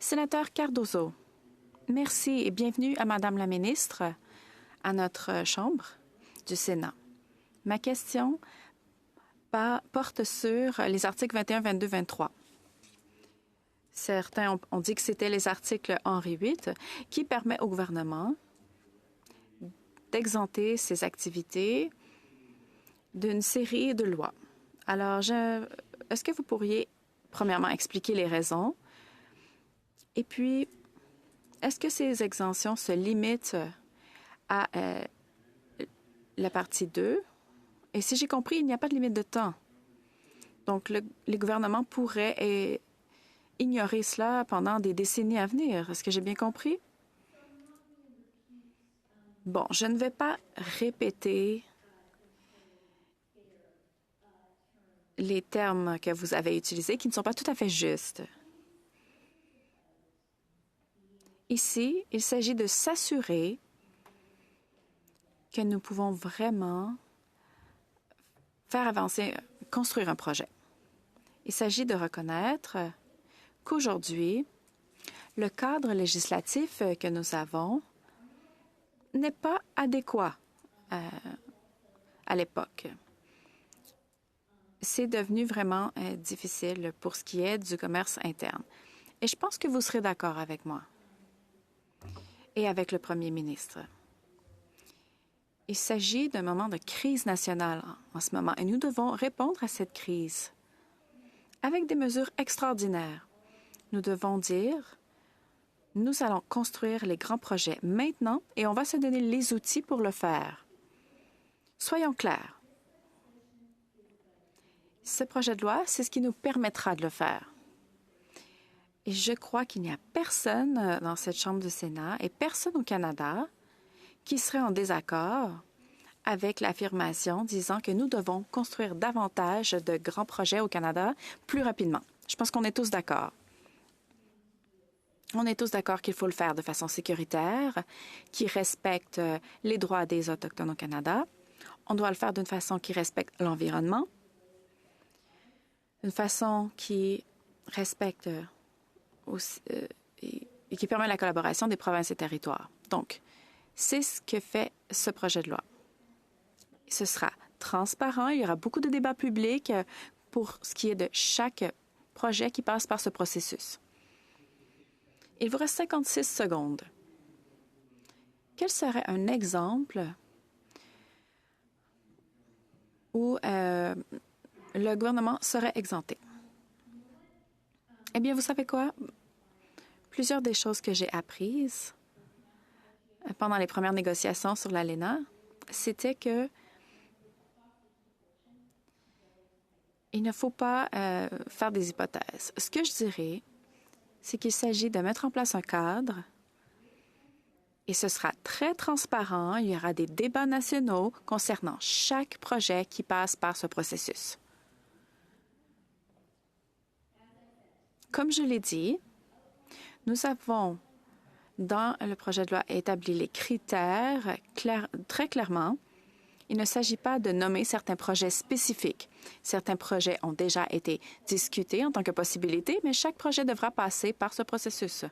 Sénateur Cardozo, merci et bienvenue à Madame la ministre, à notre Chambre du Sénat. Ma question porte sur les articles 21, 22, 23. Certains ont dit que c'était les articles Henri VIII qui permet au gouvernement d'exempter ses activités d'une série de lois. Alors, est-ce que vous pourriez, premièrement, expliquer les raisons? Et puis, est-ce que ces exemptions se limitent à la partie 2? Et si j'ai compris, il n'y a pas de limite de temps. Donc, les gouvernements pourraient ignorer cela pendant des décennies à venir. Est-ce que j'ai bien compris? Bon, je ne vais pas répéter les termes que vous avez utilisés qui ne sont pas tout à fait justes. Ici, il s'agit de s'assurer que nous pouvons vraiment faire avancer, construire un projet. Il s'agit de reconnaître qu'aujourd'hui, le cadre législatif que nous avons n'est pas adéquat à l'époque. C'est devenu vraiment difficile pour ce qui est du commerce interne. Et je pense que vous serez d'accord avec moi et avec le premier ministre. Il s'agit d'un moment de crise nationale en ce moment et nous devons répondre à cette crise avec des mesures extraordinaires. Nous devons dire, nous allons construire les grands projets maintenant et on va se donner les outils pour le faire. Soyons clairs. Ce projet de loi, c'est ce qui nous permettra de le faire. Et je crois qu'il n'y a personne dans cette Chambre du Sénat et personne au Canada qui serait en désaccord avec l'affirmation disant que nous devons construire davantage de grands projets au Canada plus rapidement. Je pense qu'on est tous d'accord. On est tous d'accord qu'il faut le faire de façon sécuritaire, qui respecte les droits des Autochtones au Canada. On doit le faire d'une façon qui respecte l'environnement, d'une façon qui respecte aussi, et qui permet la collaboration des provinces et territoires. Donc, c'est ce que fait ce projet de loi. Ce sera transparent, il y aura beaucoup de débats publics pour ce qui est de chaque projet qui passe par ce processus. Il vous reste 56 secondes. Quel serait un exemple où le gouvernement serait exempté? Eh bien, vous savez quoi? Plusieurs des choses que j'ai apprises pendant les premières négociations sur l'ALENA, c'était que il ne faut pas faire des hypothèses. Ce que je dirais, c'est qu'il s'agit de mettre en place un cadre et ce sera très transparent. Il y aura des débats nationaux concernant chaque projet qui passe par ce processus. Comme je l'ai dit, nous avons, dans le projet de loi, établi les critères très clairement. Il ne s'agit pas de nommer certains projets spécifiques. Certains projets ont déjà été discutés en tant que possibilité, mais chaque projet devra passer par ce processus.